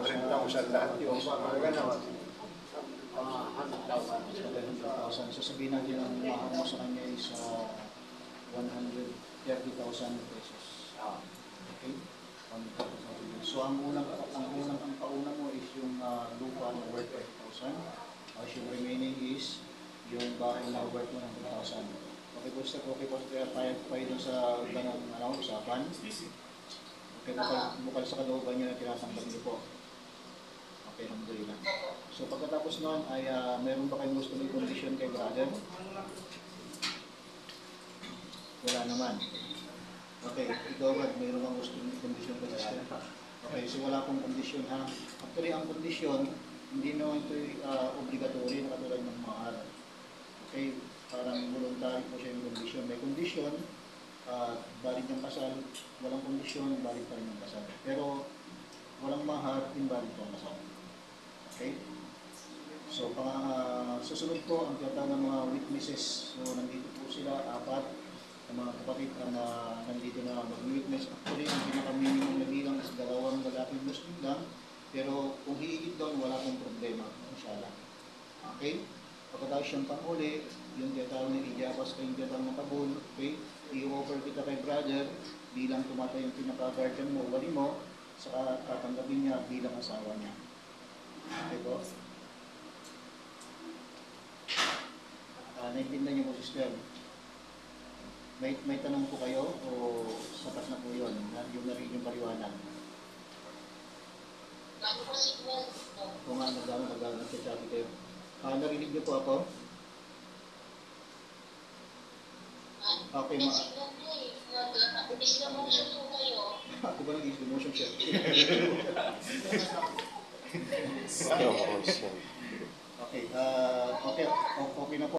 100,000 lahat yun. Mga naman. 100,000. So sabihin natin ang mahal mo sa kanya is 130,000 pesos. Okay? So ang pauna mo is yung lupa na worth 30,000. Yung remaining is yung bahay na worth 100,000. Okay po sir, okay po tayo dun sa ganang usapan. Okay, bukal sa kalooban nyo na tinatanggap niyo po. Okay, alhamdulillah. So pagkatapos noon ay meron ba kayong gusto ng condition kay brother? Wala naman. Okay, ikaw ba mayroon kang gusto ng condition kay sister? Okay, so wala pong condition ha. Actually, ang condition, hindi naman ito obligatory na katulad ng mahal. Okay, parang voluntary po siya yung condition. May condition, valid yung kasal. Walang condition, valid pa rin yung kasal. Pero walang mahal, invalid po ang kasal. Okay? So, susunod po ang tinatawag ng mga witnesses. So, nandito po sila, 4. Ang mga kapatid na nandito na mag-witness. Actually, ang pinaka-minimum na bilang is 2 lalaking Muslim lang. Pero kung higit doon, wala pong problema. Inshallah. Okay? Pagkatapos siyang panghuli, yung tinatawag ng ijabas kayong tinatawag ng kabul. Okay? I-offer kita kay brother bilang tumatay yung pinaka-guardian mo, wali mo, saka tatanggapin niya bilang asawa niya. Okay po? Naintindihan niyo po, sister. May tanong po kayo o sapat na po yun? Yung narinig yung paliwanag. Kung nga nagsasabi kayo. Narinig niyo po ako? Okay, ako ba nag-isip motion siya? Okay, okay na po.